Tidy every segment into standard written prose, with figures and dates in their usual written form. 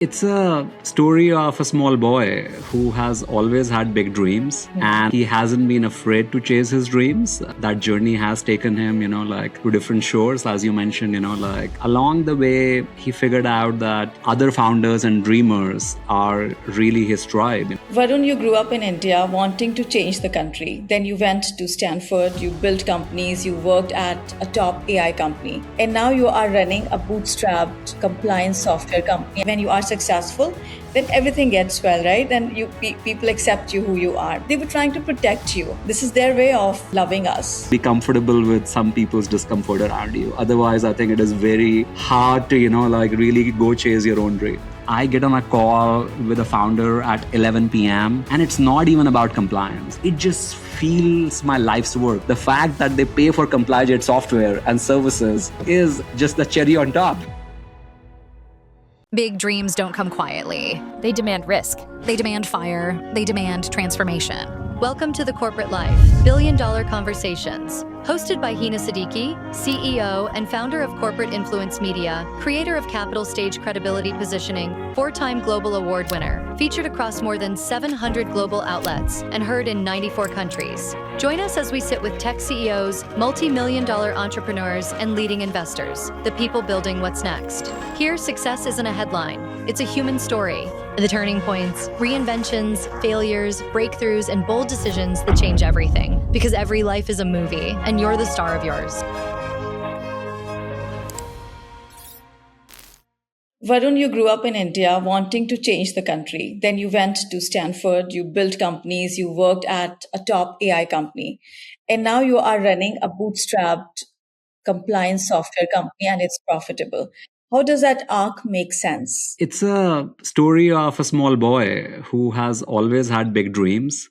It's a story of a small boy who has always had big dreams and he hasn't been afraid to chase his dreams. That journey has taken him, to different shores, as you mentioned, along the way, he figured out that other founders and dreamers are really his tribe. Varun, you grew up in India wanting to change the country. Then you went to Stanford, you built companies, you worked at a top AI company. And now you are running a bootstrapped compliance software company. When you are successful, then everything gets well, right? Then people accept you who you are. They were trying to protect you. This is their way of loving us. Be comfortable with some people's discomfort around you. Otherwise, I think it is very hard to, really go chase your own dream. I get on a call with a founder at 11 p.m. and it's not even about compliance. It just feels my life's work. The fact that they pay for ComplyJet software and services is just the cherry on top. Big dreams don't come quietly. They demand risk. They demand fire. They demand transformation. Welcome to The Corporate Life, Billion-Dollar Conversations. Hosted by Hina Siddiqui, CEO and founder of Corporate Influence Media, creator of Capital Stage Credibility Positioning, 4-time Global Award winner, featured across more than 700 global outlets, and heard in 94 countries. Join us as we sit with tech CEOs, multi-million-dollar entrepreneurs, and leading investors, the people building what's next. Here, success isn't a headline. It's a human story. The turning points, reinventions, failures, breakthroughs, and bold decisions that change everything. Because every life is a movie, and you're the star of yours. Varun, you grew up in India wanting to change the country. Then you went to Stanford, you built companies, you worked at a top AI company. And now you are running a bootstrapped compliance software company and it's profitable. How does that arc make sense? It's a story of a small boy who has always had big dreams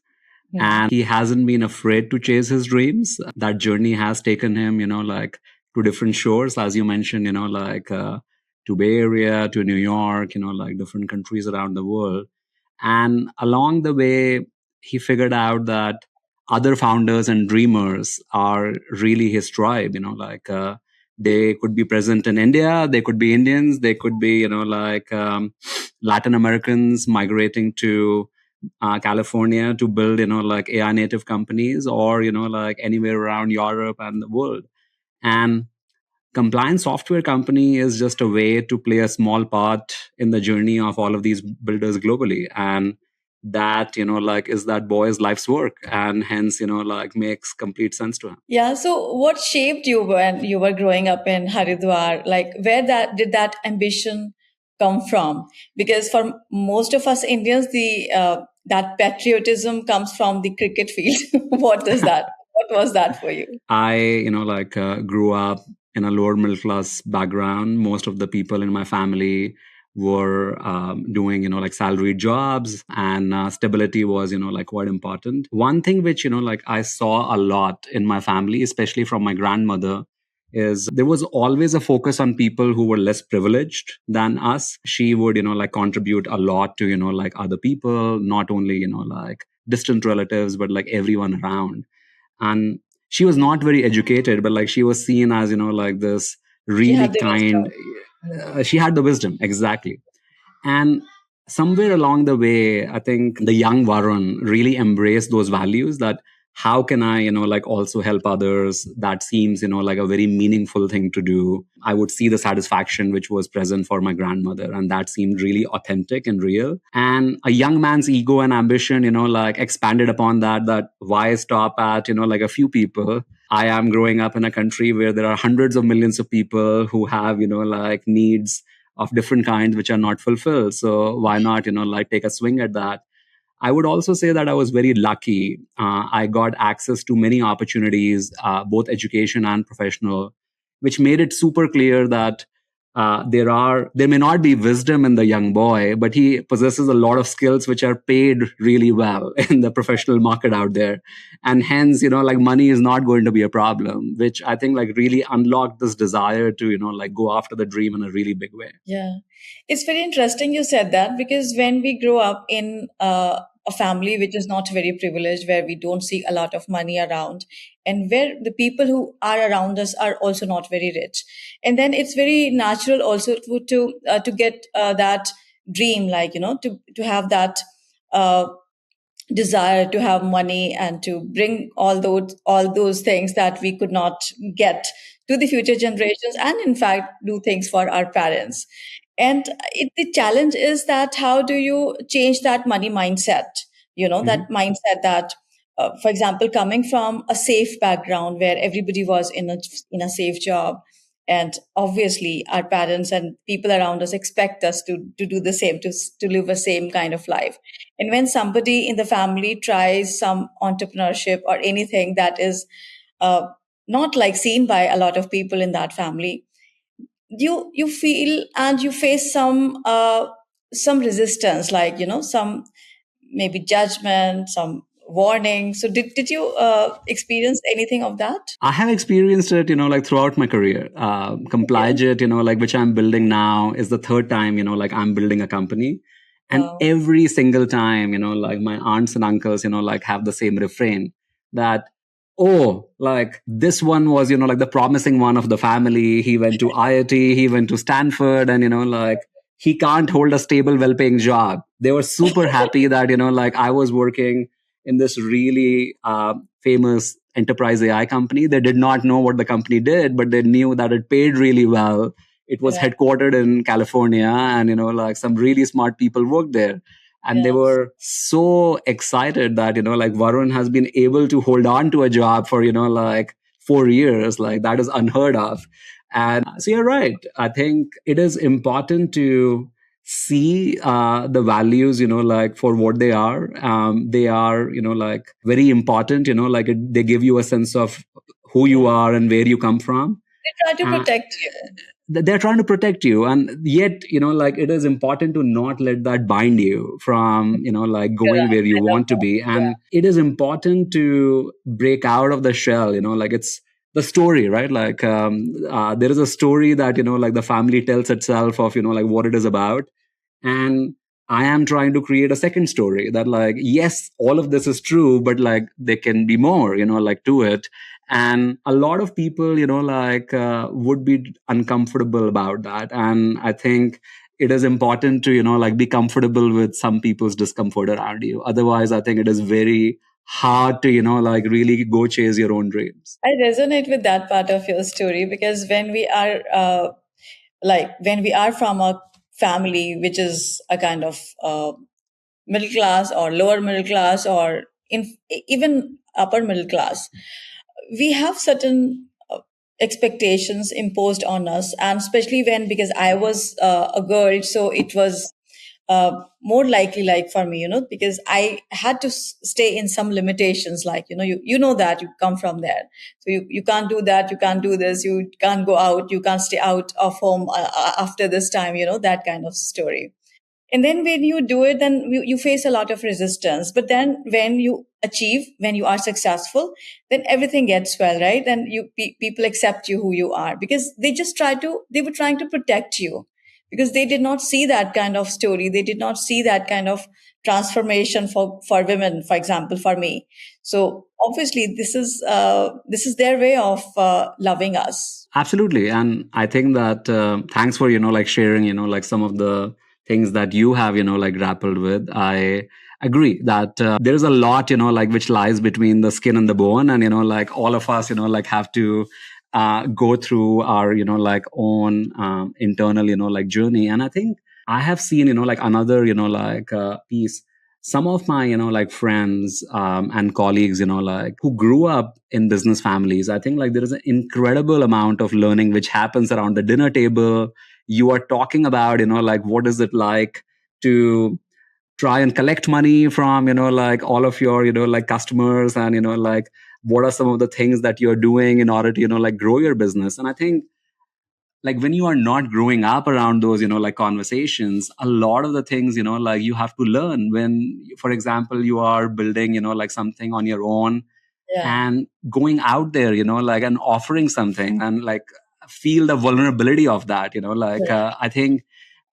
and he hasn't been afraid to chase his dreams. That journey has taken him, to different shores, as you mentioned, to Bay Area, to New York, different countries around the world. And along the way, he figured out that other founders and dreamers are really his tribe, they could be present in India, they could be Indians, they could be, Latin Americans migrating to California to build, AI native companies or, anywhere around Europe and the world. And compliance software company is just a way to play a small part in the journey of all of these builders globally. And that, is that boy's life's work and hence, makes complete sense to him. Yeah. So what shaped you when you were growing up in Haridwar? Like where did that ambition come from? Because for most of us Indians, that patriotism comes from the cricket field. What was that for you? I, grew up in a lower middle class background. Most of the people in my family were doing, salaried jobs and stability was, quite important. One thing which, I saw a lot in my family, especially from my grandmother, is there was always a focus on people who were less privileged than us. She would, contribute a lot to, other people, not only, distant relatives, but everyone around. And she was not very educated, but she was seen as, this really kind. She had the wisdom, exactly. And somewhere along the way, I think the young Varun really embraced those values that how can I, also help others? That seems, a very meaningful thing to do. I would see the satisfaction which was present for my grandmother, and that seemed really authentic and real. And a young man's ego and ambition, expanded upon that why stop at, a few people? I am growing up in a country where there are hundreds of millions of people who have, needs of different kinds which are not fulfilled. So why not, take a swing at that? I would also say that I was very lucky. I got access to many opportunities, both education and professional, which made it super clear that there may not be wisdom in the young boy, but he possesses a lot of skills which are paid really well in the professional market out there. And hence, money is not going to be a problem, which I think really unlocked this desire to, go after the dream in a really big way. Yeah. It's very interesting you said that because when we grow up in a family which is not very privileged, where we don't see a lot of money around, and where the people who are around us are also not very rich, and then it's very natural also to get that dream, like, to have that uh, desire to have money and to bring all those things that we could not get to the future generations, and in fact do things for our parents. And the challenge is that how do you change that money mindset, Mhm. that mindset that for example, coming from a safe background where everybody was in a safe job, and obviously our parents and people around us expect us to do the same, to live the same kind of life. And when somebody in the family tries some entrepreneurship or anything that is uh, not like seen by a lot of people in that family, you feel and you face some resistance, like, some maybe judgment, some warning. So did you experience anything of that? I have experienced it, like throughout my career. Okay. ComplyJet, like which I'm building now, is the third time, like I'm building a company. And Wow. every single time, like my aunts and uncles, like have the same refrain that, oh, like this one was, like the promising one of the family. He went to IIT, he went to Stanford, and, like he can't hold a stable, well paying job. They were super happy that, like I was working in this really famous enterprise AI company. They did not know what the company did, but they knew that it paid really well. It was Right. headquartered in California, and like some really smart people worked there. And they Yes. were so excited that, like Varun has been able to hold on to a job for, like 4 years. Like that is unheard of. And so you're right. I think it is important to see the values, like for what they are. They are, like very important, like they give you a sense of who you Yeah. are and where you come from. They try to uh, protect you. they're trying to protect you, and yet, like it is important to not let that bind you from, like going Correct. where you I love want to that. be. Yeah. And it is important to break out of the shell, like it's the story, right? Like there is a story that, like the family tells itself of, like what it is about. And I am trying to create a second story that, like, yes, all of this is true, but like there can be more, like to it. And a lot of people, like would be uncomfortable about that. And I think it is important to, like be comfortable with some people's discomfort around you. Otherwise, I think it is very hard to, like really go chase your own dreams. I resonate with that part of your story because when we are from a family which is a kind of middle class or lower middle class, or even upper middle class, we have certain expectations imposed on us, and especially when, because I was a girl, so it was more likely, like for me, because I had to stay in some limitations, like, you know that you come from there, so you can't do that, you can't do this, you can't go out, you can't stay out of home after this time, that kind of story. And then when you do it, then you face a lot of resistance. But then when you achieve, when you are successful, then everything gets well, right? Then people accept you who you are, because they were trying to protect you, because they did not see that kind of story. They did not see that kind of transformation for women, for example, for me. So obviously this is their way of loving us. Absolutely. And I think that thanks for, like sharing, like some of the things that you have, like grappled with. I agree that there is a lot, like which lies between the skin and the bone. And, like all of us, like have to go through our, like own internal, like journey. And I think I have seen, like another, like piece, some of my, like friends and colleagues, like who grew up in business families. I think like there is an incredible amount of learning which happens around the dinner table. You are talking about, like what is it like to try and collect money from, like all of your, like customers, and, like what are some of the things that you're doing in order to, like grow your business. And I think like when you are not growing up around those, like conversations, a lot of the things, like you have to learn when, for example, you are building, like something on your own, Yeah. and going out there, like and offering something, and like feel the vulnerability of that, like I think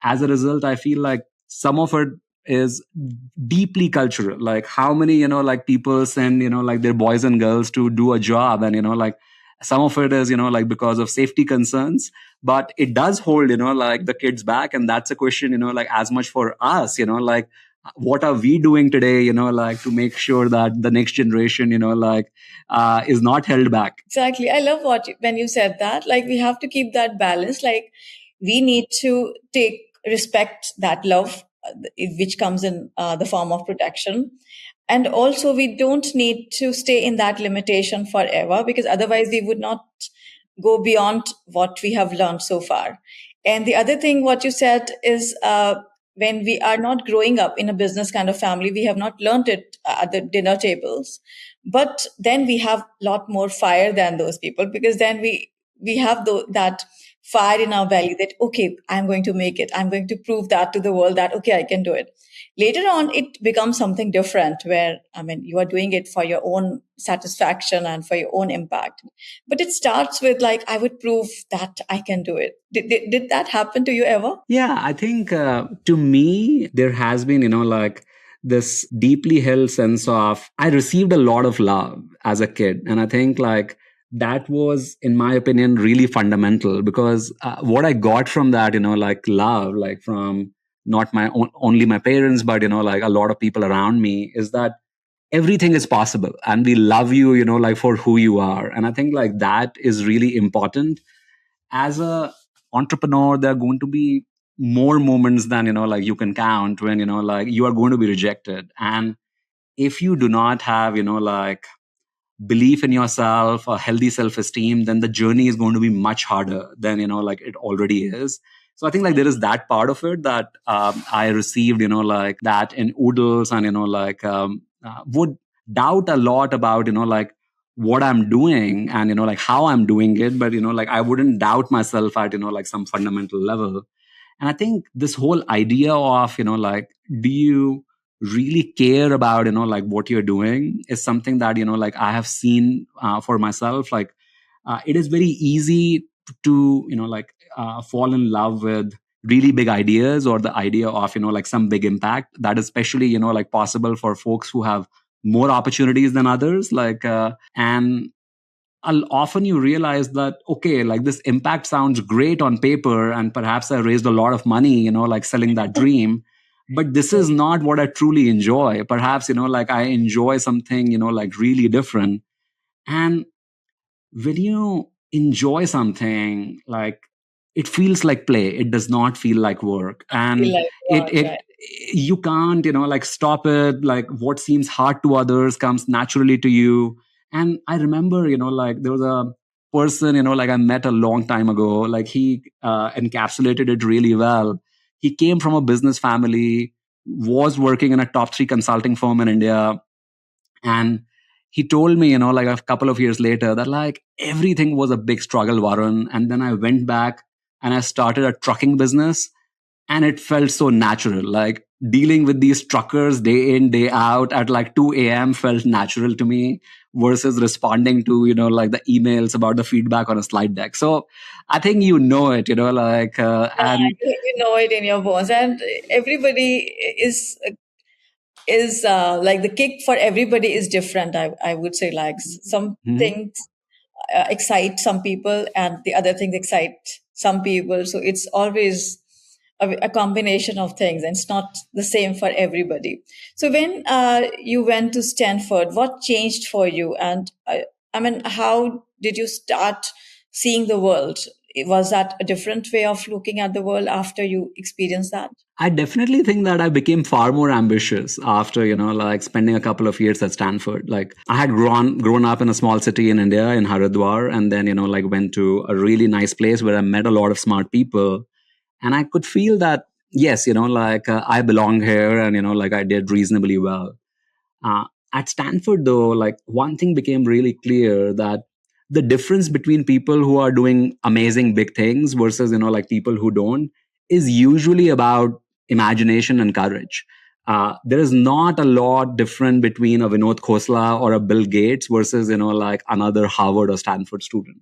as a result, I feel like some of it is deeply cultural. Like how many, like people send, like their boys and girls to do a job, and, like some of it is, like because of safety concerns, but it does hold, like the kids back. And that's a question, like as much for us, like what are we doing today, like to make sure that the next generation, is not held back. Exactly. I love when you said that. Like, we have to keep that balance. Like, we need to respect that love, which comes in the form of protection. And also, we don't need to stay in that limitation forever, because otherwise we would not go beyond what we have learned so far. And the other thing, what you said is, when we are not growing up in a business kind of family, we have not learned it at the dinner tables. But then we have a lot more fire than those people, because then we have that fire in our belly that, okay, I'm going to make it. I'm going to prove that to the world that, okay, I can do it. Later on, it becomes something different where, I mean, you are doing it for your own satisfaction and for your own impact. But it starts with, like, I would prove that I can do it. Did that happen to you ever? Yeah, I think to me, there has been, like this deeply held sense of I received a lot of love as a kid. And I think like that was, in my opinion, really fundamental, because what I got from that, like love, like from not only my parents, but, like a lot of people around me, is that everything is possible and we love you, like for who you are. And I think like that is really important. As a entrepreneur, there are going to be more moments than, like you can count when, like you are going to be rejected. And if you do not have, like belief in yourself, a healthy self-esteem, then the journey is going to be much harder than, like it already is. So I think like there is that part of it that I received, like that in oodles, and, like would doubt a lot about, like what I'm doing and, like how I'm doing it. But, like I wouldn't doubt myself at, like some fundamental level. And I think this whole idea of, like, do you really care about, like what you're doing is something that, like I have seen for myself. Like it is very easy to, like fall in love with really big ideas, or the idea of, like some big impact that is especially, like possible for folks who have more opportunities than others. Like, and often you realize that, okay, like this impact sounds great on paper, and perhaps I raised a lot of money, like selling that dream, but this is not what I truly enjoy. Perhaps, like I enjoy something, like really different. And when you enjoy something, like it feels like play, it does not feel like work. And Like, it you can't, like stop it. Like what seems hard to others comes naturally to you. And I remember, like there was a person, like I met a long time ago, like he encapsulated it really well. He came from a business family, was working in a top 3 consulting firm in India. And he told me, like a couple of years later, that like everything was a big struggle, Varun. And then I went back and I started a trucking business, and it felt so natural. Like dealing with these truckers day in, day out at like 2 a.m. felt natural to me, versus responding to, like the emails about the feedback on a slide deck. So I think, it, like, yeah, and you know it in your bones, and everybody is like, the kick for everybody is different. I would say, like, some Mhm. things excite some people and the other things excite some people. So it's always a combination of things, and it's not the same for everybody. So when you went to Stanford, what changed for you? And I mean, how did you start seeing the world? Was that a different way of looking at the world after you experienced that? I definitely think that I became far more ambitious after, like spending a couple of years at Stanford. Like I had grown up in a small city in India, in Haridwar, and then, like went to a really nice place where I met a lot of smart people. And I could feel that, yes, like I belong here, and, like I did reasonably well. Uh, at Stanford, though, like one thing became really clear, that the difference between people who are doing amazing big things versus, like people who don't, is usually about imagination and courage. There is not a lot different between a Vinod Khosla or a Bill Gates versus, like another Harvard or Stanford student.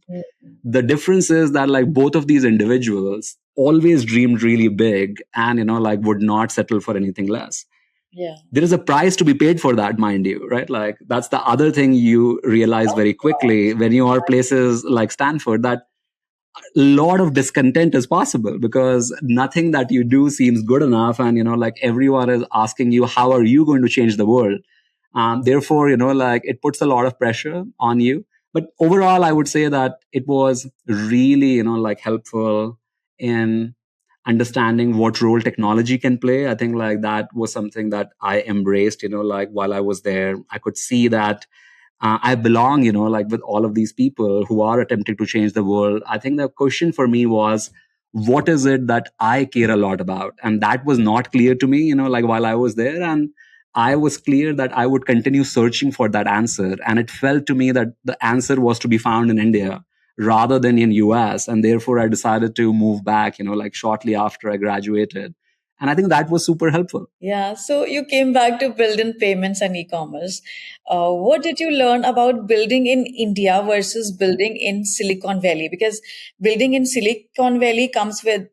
The difference is that like both of these individuals always dreamed really big, and, like would not settle for anything less. Yeah. There is a price to be paid for that, mind you, right? Like that's the other thing you realize very quickly when you are places like Stanford, that a lot of discontent is possible because nothing that you do seems good enough. And, like everyone is asking you, how are you going to change the world? Therefore, like it puts a lot of pressure on you. But overall, I would say that it was really, like helpful in understanding what role technology can play. I think like that was something that I embraced, like while I was there. I could see that I belong, like with all of these people who are attempting to change the world. I think the question for me was, what is it that I care a lot about? And that was not clear to me, like while I was there. And I was clear that I would continue searching for that answer. And it felt to me that the answer was to be found in India rather than in US. And therefore I decided to move back, like shortly after I graduated. And I think that was super helpful. Yeah, so you came back to build in payments and e-commerce. What did you learn about building in India versus building in Silicon Valley? Because building in Silicon Valley comes with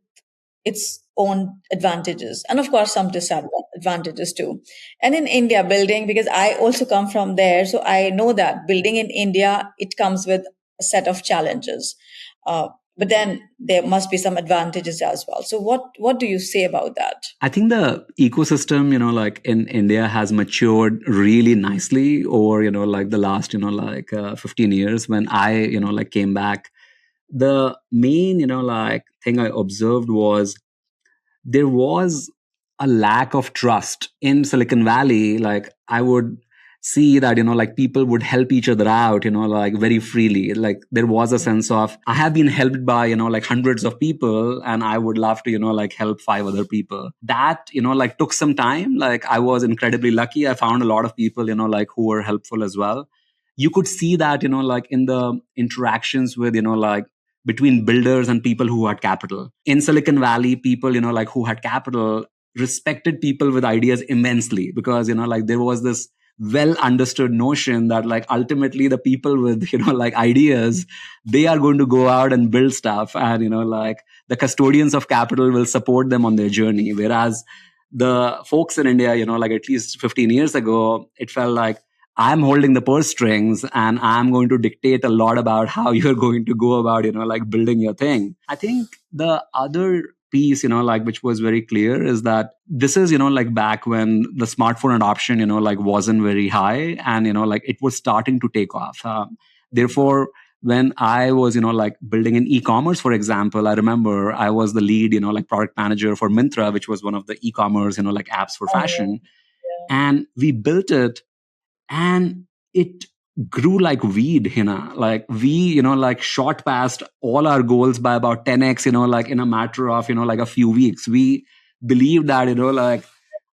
its own advantages and of course some disadvantages too. And in India, building, because I also come from there, so I know that building in India, it comes with a set of challenges. But then there must be some advantages as well. So what do you say about that? I think the ecosystem, like in India has matured really nicely over, like the last, 15 years when I, like came back. The main, like thing I observed was there was a lack of trust in Silicon Valley. Like I would see that, like people would help each other out, like very freely. Like there was a sense of, I have been helped by, like hundreds of people and I would love to, like help five other people. That, like took some time. Like I was incredibly lucky. I found a lot of people, like who were helpful as well. You could see that, like in the interactions with, like between builders and people who had capital. In Silicon Valley, people, like who had capital respected people with ideas immensely because, like there was this well understood notion that like ultimately the people with, like ideas, they are going to go out and build stuff and, like the custodians of capital will support them on their journey. Whereas the folks in India, like at least 15 years ago, it felt like I'm holding the purse strings and I'm going to dictate a lot about how you're going to go about, like building your thing. I think the other piece, like which was very clear is that this is, like back when the smartphone adoption, like wasn't very high and, like it was starting to take off. Therefore, when I was, like building an e-commerce, for example, I remember I was the lead, like product manager for Myntra, which was one of the e-commerce, like apps for Oh, yeah. fashion. And we built it and it grew like weed, like we, like shot past all our goals by about 10x, like in a matter of, like a few weeks. We believed that, like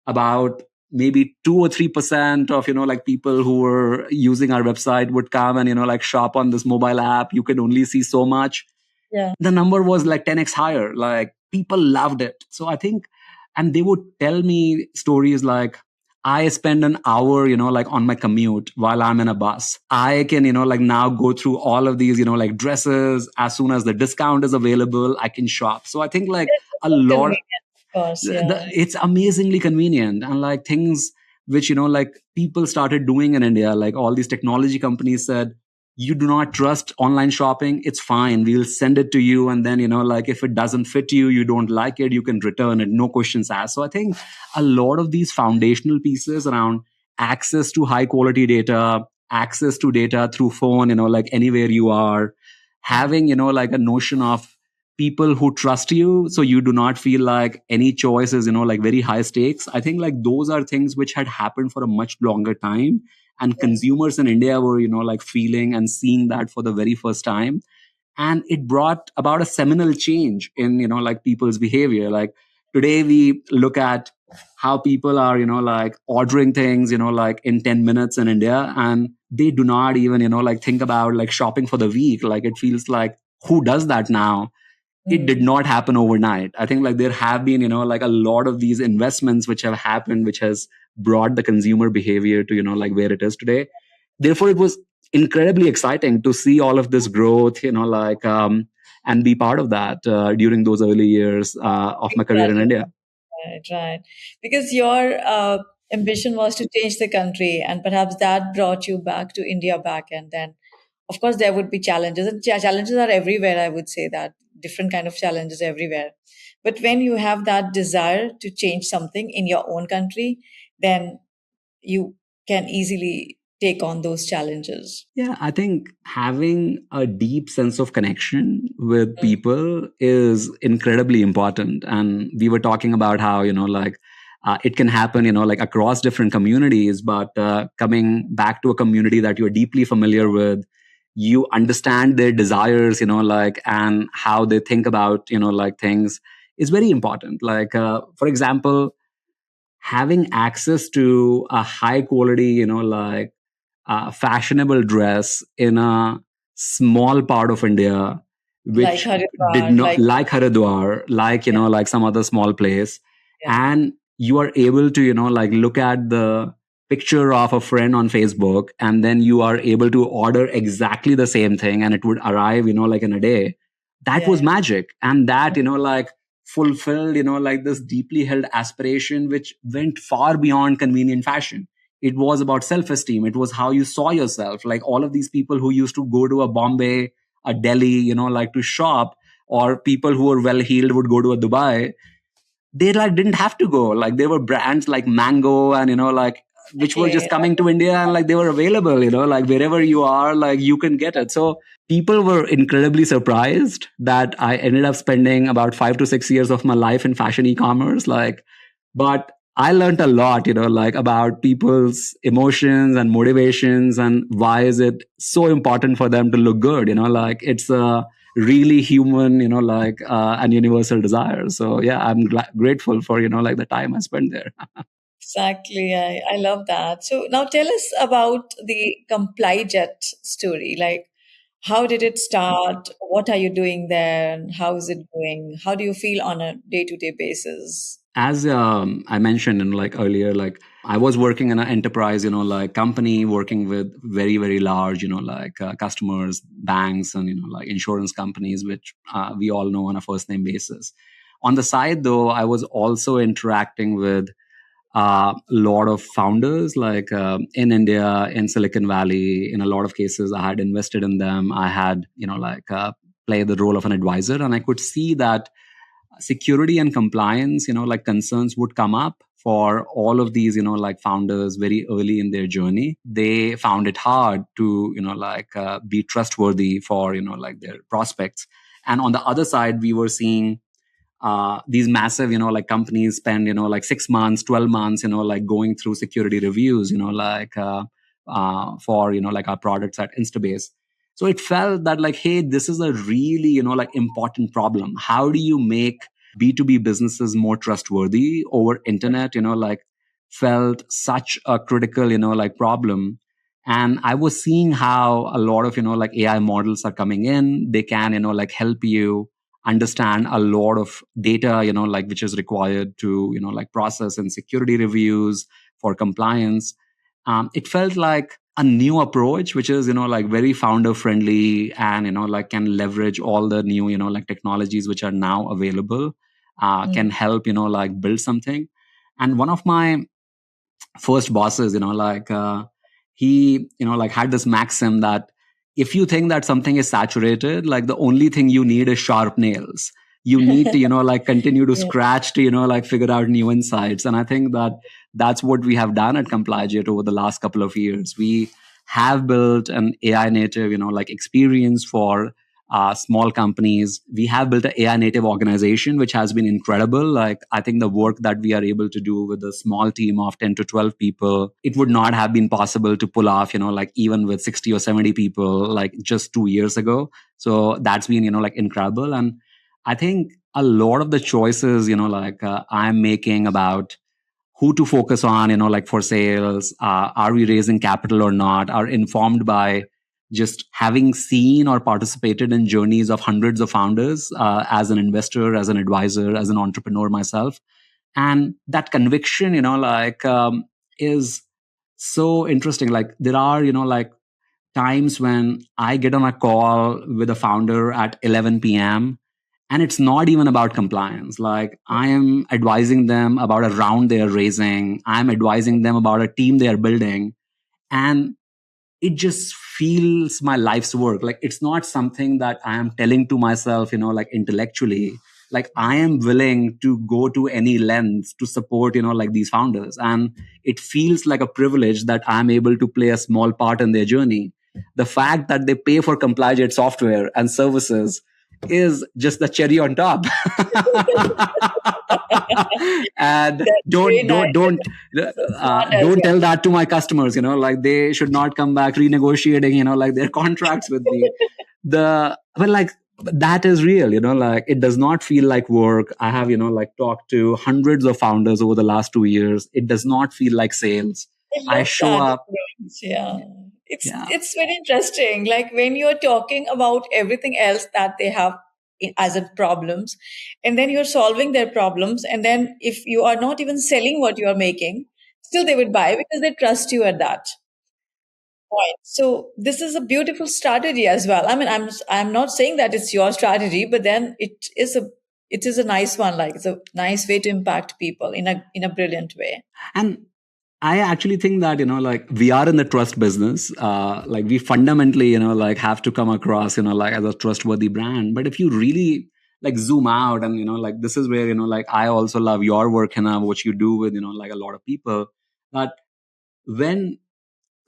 about maybe 2 or 3% of, like people who were using our website would come and, like shop on this mobile app. You could only see so much. Yeah. The number was like 10x higher. Like people loved it. So I think, and they would tell me stories like, I spend an hour, like on my commute while I'm in a bus. I can, like now go through all of these, like dresses. As soon as the discount is available, I can shop. So I think like a So lot, convenient, of course. Yeah. it's amazingly convenient. And like things which, like people started doing in India, like all these technology companies said, you do not trust online shopping, it's fine, we'll send it to you, and then, like if it doesn't fit you, you don't like it, you can return it, no questions asked. So I think a lot of these foundational pieces around access to high quality data, access to data through phone, like anywhere you are, having, like a notion of people who trust you so you do not feel like any choice is, like very high stakes. I think like those are things which had happened for a much longer time, and Yes. consumers in India were, like feeling and seeing that for the very first time. And it brought about a seminal change in, like people's behavior. Like today we look at how people are, like ordering things, like in 10 minutes in India, and they do not even, like think about like shopping for the week. Like it feels like, who does that now? It did not happen overnight. I think like there have been, like a lot of these investments which have happened, which has brought the consumer behavior to, like where it is today. Therefore, it was incredibly exciting to see all of this growth, like, and be part of that during those early years of my career in Exactly. India. Right, right. Because your ambition was to change the country, and perhaps that brought you back to India back. And then, of course, there would be challenges, and challenges are everywhere. I would say that different kind of challenges everywhere. But when you have that desire to change something in your own country, then you can easily take on those challenges. Yeah, I think having a deep sense of connection with Mm. people is incredibly important. And we were talking about how, it can happen, like across different communities, but coming back to a community that you're deeply familiar with, you understand their desires, and how they think about, things is very important. For example, having access to a high quality, fashionable dress in a small part of India, Like which did Haridwar, not like like Haridwar, yeah, like some other small place. yeah, And you are able to, look at the picture of a friend on Facebook, and then you are able to order exactly the same thing and it would arrive, in a day. That yeah, was yeah. magic. And that, fulfilled, this deeply held aspiration, which went far beyond convenient fashion. It was about self-esteem. It was how you saw yourself. Like all of these people who used to go to a Bombay, a Delhi, to shop, or people who were well heeled would go to a Dubai. They didn't have to go. Like there were brands like Mango and which were Exactly. just coming to India, and they were available, wherever you are, you can get it. So people were incredibly surprised that I ended up spending about 5 to 6 years of my life in fashion e-commerce. But I learned a lot, about people's emotions and motivations and why is it so important for them to look good. It's a really human, and universal desire. So yeah, I'm grateful for, the time I spent there. Exactly. I love that. So now tell us about the ComplyJet story. Like, how did it start? What are you doing there? And how is it going? How do you feel on a day-to-day basis? As I mentioned in earlier, I was working in an enterprise, company, working with very, very large, customers, banks, and insurance companies, which we all know on a first name basis. On the side, though, I was also interacting with a lot of founders, in India, in Silicon Valley. In a lot of cases, I had invested in them. I had, played the role of an advisor, and I could see that security and compliance, concerns would come up for all of these, founders very early in their journey. They found it hard to, be trustworthy for, their prospects. And on the other side, we were seeing these massive, companies spend, 6 months, 12 months, going through security reviews, for, our products at Instabase. So it felt that hey, this is a really, important problem. How do you make B2B businesses more trustworthy over internet, felt such a critical, problem. And I was seeing how a lot of, AI models are coming in. They can, help you understand a lot of data, which is required to, process and security reviews for compliance. It felt like a new approach, which is, very founder friendly and, can leverage all the new, technologies which are now available, can Mm. help, build something. And one of my first bosses, he, had this maxim that if you think that something is saturated, the only thing you need is sharp nails. You need to, continue to Yeah. scratch to, figure out new insights. And I think that that's what we have done at ComplyJet over the last couple of years. We have built an AI native, experience for small companies. We have built an AI native organization, which has been incredible. I think the work that we are able to do with a small team of 10 to 12 people, it would not have been possible to pull off, even with 60 or 70 people, just 2 years ago. So that's been, incredible. And I think a lot of the choices, I'm making about who to focus on, for sales, are we raising capital or not, are informed by just having seen or participated in journeys of hundreds of founders, as an investor, as an advisor, as an entrepreneur myself. And that conviction, is so interesting. There are, times when I get on a call with a founder at 11 p.m. And it's not even about compliance. Like, I am advising them about a round they are raising. I'm advising them about a team they are building. And it just feels my life's work. Like, it's not something that I am telling to myself, like intellectually. Like, I am willing to go to any length to support, like these founders. And it feels like a privilege that I'm able to play a small part in their journey. The fact that they pay for ComplyJet software and services is just the cherry on top. And That's very nice. Smart as don't well. tell that to my customers, like they should not come back renegotiating, like their contracts with me. Like, that is real, like it does not feel like work. I have, like talked to hundreds of founders over the last 2 years. It does not feel like sales. I I love show that up. approach. Yeah. Yeah. It's very interesting. Like when you're talking about everything else that they have as a problems, and then you're solving their problems, and then if you are not even selling what you are making, still they would buy because they trust you at that point. So this is a beautiful strategy as well. I mean, I'm not saying that it's your strategy, but then it is a nice one. Like it's a nice way to impact people in a brilliant way. And I actually think that, like we are in the trust business. Like we fundamentally, like have to come across, like as a trustworthy brand. But if you really like zoom out and, like this is where, like I also love your work, Hina, what you do with, like a lot of people, that when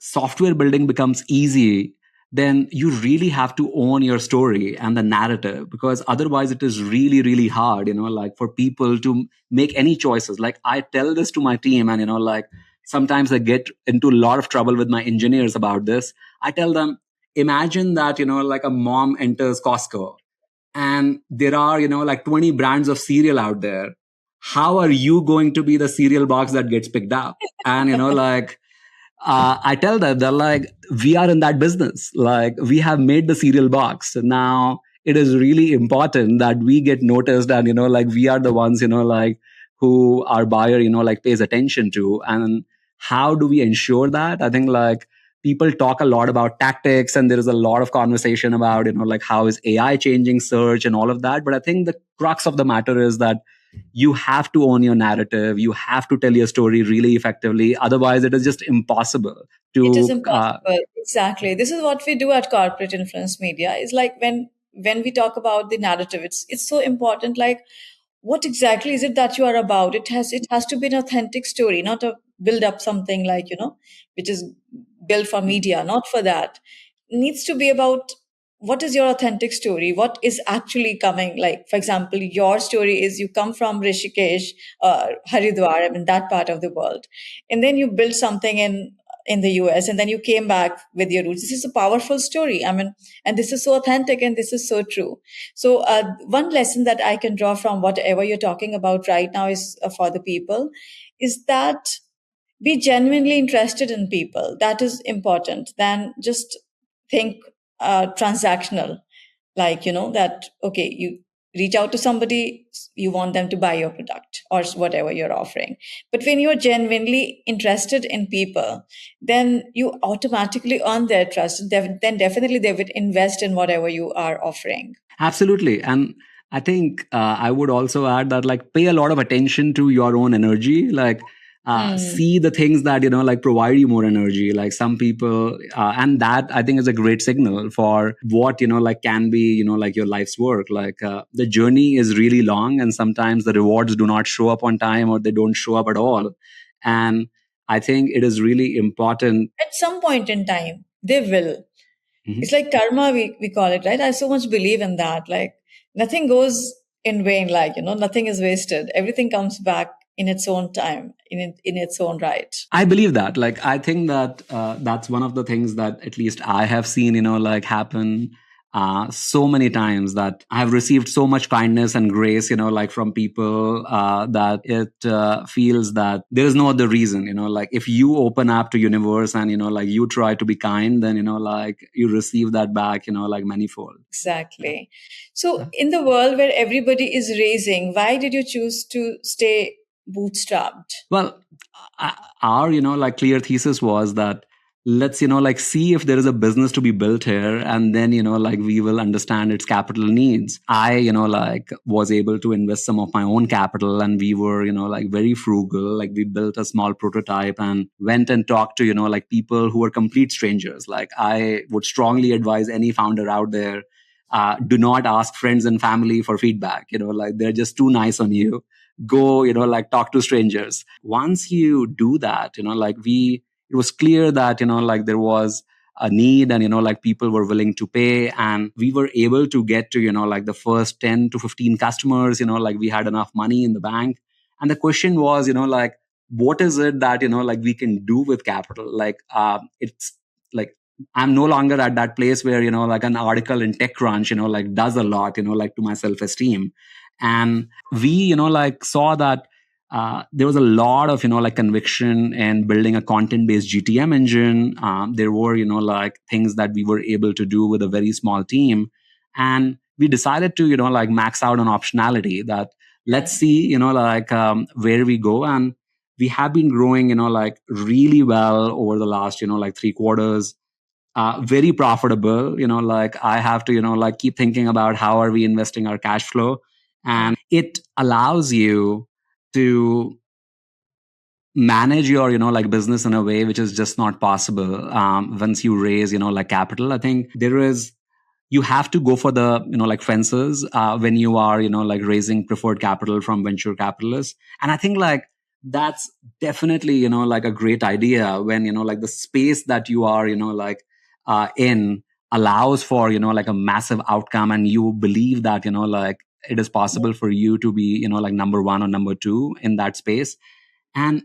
software building becomes easy, then you really have to own your story and the narrative, because otherwise it is really, really hard, like for people to make any choices. Like I tell this to my team, and, like sometimes I get into a lot of trouble with my engineers about this. I tell them, imagine that, like a mom enters Costco and there are, like 20 brands of cereal out there. How are you going to be the cereal box that gets picked up? And, like, I tell them, they're like, we are in that business. Like, we have made the cereal box. Now, it is really important that we get noticed and, like, we are the ones, like, who our buyer, like, pays attention to. And how do we ensure that? I think, like, people talk a lot about tactics, and there is a lot of conversation about, like, how is AI changing search and all of that. But I think the crux of the matter is that you have to own your narrative. You have to tell your story really effectively. Otherwise, it is just impossible It is to. impossible. Exactly. This is what we do at corporate influence media. Is like when we talk about the narrative, it's so important. Like, what exactly is it that you are about? It has to be an authentic story, not a build up something like which is built for media. Not for that. It needs to be about what is your authentic story. What is actually coming? Like, for example, your story is you come from Rishikesh, Haridwar. I mean that part of the world, and then you build something in the US, and then you came back with your roots. This is a powerful story. I mean, and this is so authentic and this is so true. So, one lesson that I can draw from whatever you're talking about right now is for the people is that be genuinely interested in people. That is important. Than just think transactional, like that okay, you reach out to somebody, you want them to buy your product or whatever you're offering. But when you're genuinely interested in people, then you automatically earn their trust. Then definitely they would invest in whatever you are offering. Absolutely. And I think I would also add that, like, pay a lot of attention to your own energy. Like, see the things that, like provide you more energy. Like some people, and that I think is a great signal for what, like can be, like your life's work. Like the journey is really long, and sometimes the rewards do not show up on time, or they don't show up at all. And I think it is really important. At some point in time they will. Mhm. It's like karma, we call it, right? I so much believe in that. Like nothing goes in vain, like, nothing is wasted. Everything comes back in its own time, in its own right. I believe that. Like, I think that that's one of the things that at least I have seen, like happen so many times, that I have received so much kindness and grace, like from people that it feels that there is no other reason, like if you open up to universe and, like you try to be kind, then, like you receive that back, like manifold. Exactly. So in the world where everybody is raising, why did you choose to stay bootstrapped? Well, our, like clear thesis was that let's like see if there is a business to be built here, and then like we will understand its capital needs. I like was able to invest some of my own capital, and we were like very frugal. Like we built a small prototype and went and talked to like people who were complete strangers. Like I would strongly advise any founder out there, do not ask friends and family for feedback. Like they're just too nice on you. Go like talk to strangers. Once you do that, like it was clear that like there was a need, and like people were willing to pay, and we were able to get to like the first 10 to 15 customers. Like we had enough money in the bank, and the question was like, what is it that like we can do with capital? Like it's like I'm no longer at that place where like an article in TechCrunch like does a lot like to my self-esteem. And we like saw that there was a lot of like conviction in building a content-based GTM engine. There were like things that we were able to do with a very small team, and we decided to like max out on optionality. That let's see like where we go, and we have been growing like really well over the last like 3 quarters. Very profitable. Like I have to like keep thinking about how are we investing our cash flow, and it allows you to manage your like business in a way which is just not possible once you raise like capital. I think there is, you have to go for the like fences when you are like raising preferred capital from venture capitalists. And I think like that's definitely like a great idea when like the space that you are like in allows for like a massive outcome, and you believe that like it is possible for you to be like number one or number two in that space. And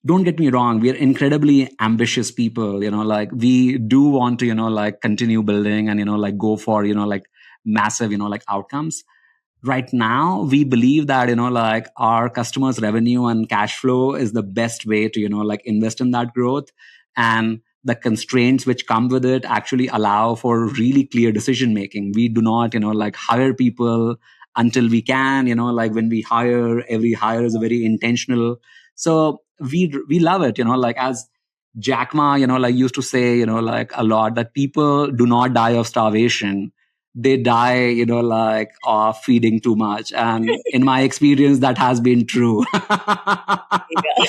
don't get me wrong, we are incredibly ambitious people. Like we do want to like continue building and like go for like massive like outcomes. Right now we believe that like our customers revenue and cash flow is the best way to like invest in that growth, and the constraints which come with it actually allow for really clear decision making. We do not like hire people until we can. Like when we hire, every hire is very intentional. So we love it. Like as Jack Ma like used to say like a lot, that people do not die of starvation, they die like of feeding too much. And in my experience that has been true. Yeah.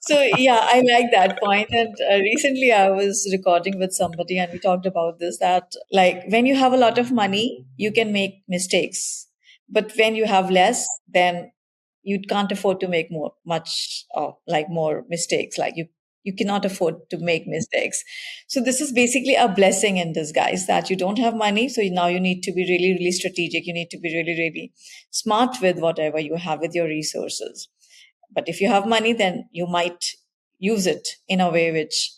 So yeah, I like that point. And recently I was recording with somebody and we talked about this, that like when you have a lot of money, you can make mistakes. But when you have less, then you can't afford to make more mistakes. Like you cannot afford to make mistakes. So this is basically a blessing in disguise, that you don't have money. So now you need to be really, really strategic. You need to be really, really smart with whatever you have with your resources. But if you have money, then you might use it in a way which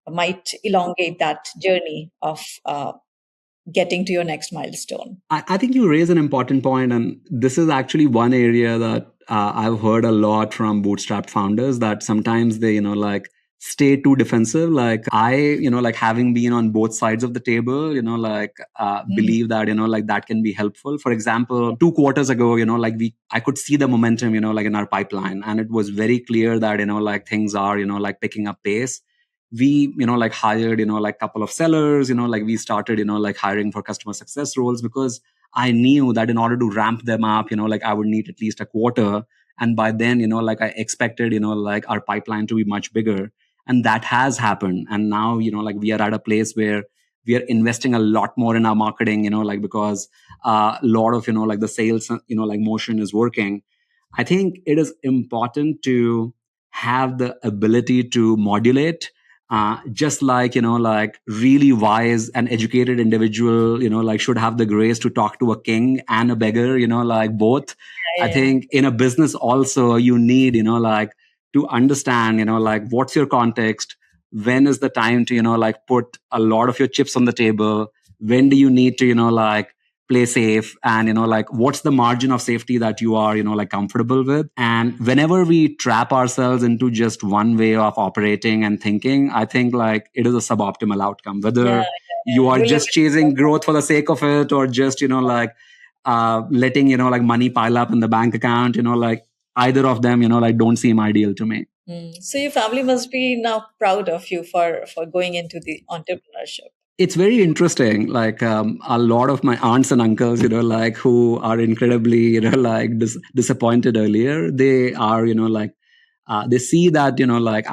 might elongate that journey of getting to your next milestone. I think you raise an important point, and this is actually one area that I've heard a lot from bootstrap founders, that sometimes they like stay too defensive. Like I like having been on both sides of the table, like believe that like that can be helpful. For example, 2 quarters ago like I could see the momentum like in our pipeline, and it was very clear that like things are like picking up pace. We like hired like couple of sellers, like we started like hiring for customer success roles, because I knew that in order to ramp them up like I would need at least a quarter. And by then like I expected like our pipeline to be much bigger, and that has happened. And now like we are at a place where we are investing a lot more in our marketing, like because a lot of like the sales like motion is working. I think it is important to have the ability to modulate, just like like really wise and educated individual like should have the grace to talk to a king and a beggar, like both. Yeah, I think in a business also you need like to understand like what's your context, when is the time to like put a lot of your chips on the table, when do you need to like play safe, and like what's the margin of safety that you are like comfortable with. And whenever we trap ourselves into just one way of operating and thinking, I think like it is a suboptimal outcome, whether yeah, you are yeah. just chasing growth for the sake of it, or just like letting like money pile up in the bank account. Like either of them like don't seem ideal to me. So your family must be now proud of you for going into the entrepreneurship. It's very interesting. Like a lot of my aunts and uncles, like who are incredibly, like disappointed earlier, they are, like they see that like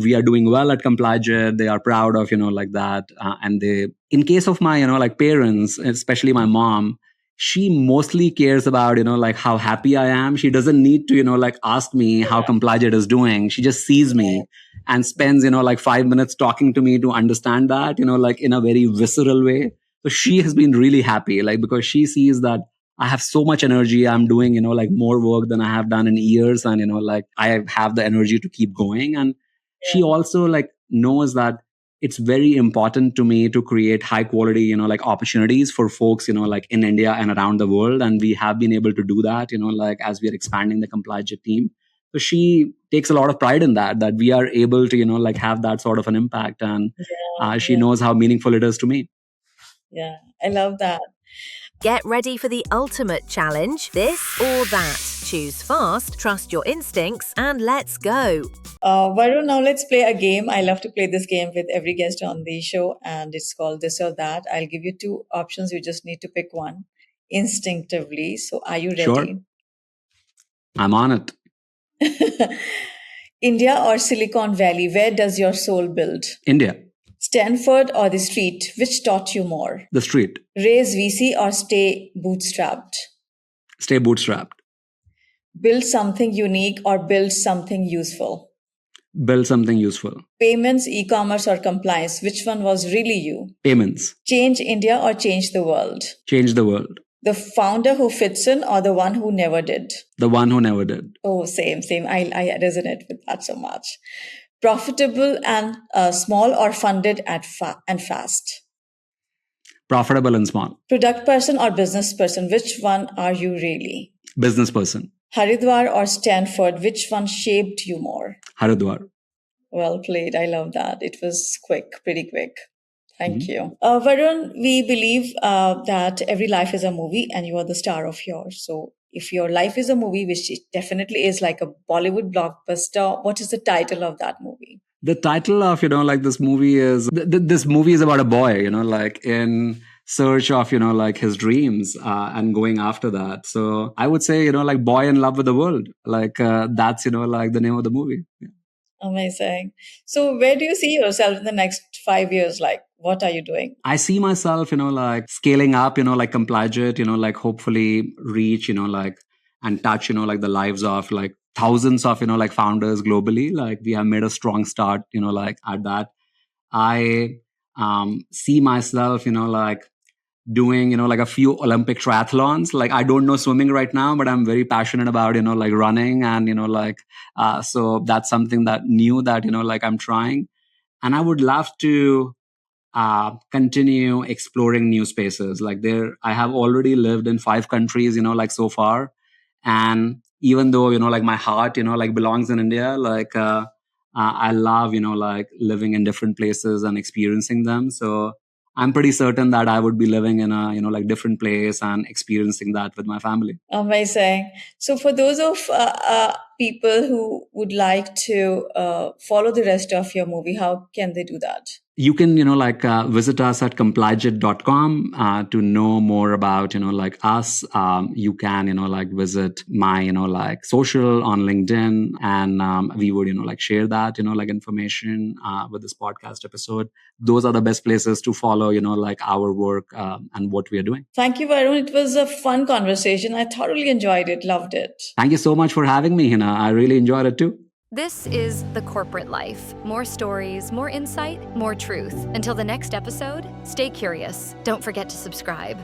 we are doing well at ComplyJet. They are proud of like that, and they, in case of my like parents, especially my mom, she mostly cares about like how happy I am. She doesn't need to like ask me how ComplyJet is doing. She just sees me and spends like 5 minutes talking to me to understand that like in a very visceral way. So she has been really happy, like, because she sees that I have so much energy. I'm doing, like more work than I have done in years. And, like I have the energy to keep going. And she also like knows that it's very important to me to create high quality, like opportunities for folks, like in India and around the world. And we have been able to do that, like as we are expanding the ComplyJet team. So she takes a lot of pride in that we are able to, like have that sort of an impact. And she knows how meaningful it is to me. Yeah, I love that. Get ready for the ultimate challenge, this or that. Choose fast, trust your instincts, and let's go. Varun, now let's play a game. I love to play this game with every guest on the show, and it's called This or That. I'll give you two options. You just need to pick one instinctively. So are you ready? Sure. I'm on it. India or Silicon Valley? Where does your soul build? India. Stanford or the street? Which taught you more? The street. Raise VC or stay bootstrapped? Stay bootstrapped. Build something unique or build something useful? Build something useful. Payments, e-commerce or compliance? Which one was really you? Payments. Change India or change the world? Change the world. The founder who fits in or the one who never did? The one who never did. Oh, same. I resonate with that so much. Profitable and small or funded and fast? Profitable and small. Product person or business person? Which one are you really? Business person. Haridwar or Stanford? Which one shaped you more? Haridwar. Well played. I love that. It was quick, pretty quick. Thank you. Varun, we believe that every life is a movie and you are the star of yours. So if your life is a movie, which it definitely is, like a Bollywood blockbuster, what is the title of that movie? The title of, like this movie is, this movie is about a boy, like in search of, like his dreams and going after that. So I would say, like Boy in Love with the World. Like that's, like the name of the movie. Yeah. Amazing. So where do you see yourself in the next 5 years? Like, what are you doing? I see myself, like scaling up, like ComplyJet, like hopefully reach, like and touch, like the lives of like thousands of, like founders globally. Like we have made a strong start, like at that. I see myself, like doing, like a few Olympic triathlons. Like I don't know swimming right now, but I'm very passionate about, like running and, like, so that's something that new that, like I'm trying. And I would love to continue exploring new spaces. Like I have already lived in 5 countries, like so far. And even though, like my heart, like belongs in India, like, I love, like living in different places and experiencing them. So I'm pretty certain that I would be living in a, like different place and experiencing that with my family. Amazing. So for those of people who would like to follow the rest of your movie, how can they do that? You can, like visit us at ComplyJet.com to know more about, like us. You can, like visit my, like social on LinkedIn, and we would, like share that, like information with this podcast episode. Those are the best places to follow, like our work and what we are doing. Thank you, Varun. It was a fun conversation. I thoroughly enjoyed it. Loved it. Thank you so much for having me, Hina. I really enjoyed it too. This is The Corporate Life. More stories, more insight, more truth. Until the next episode, stay curious. Don't forget to subscribe.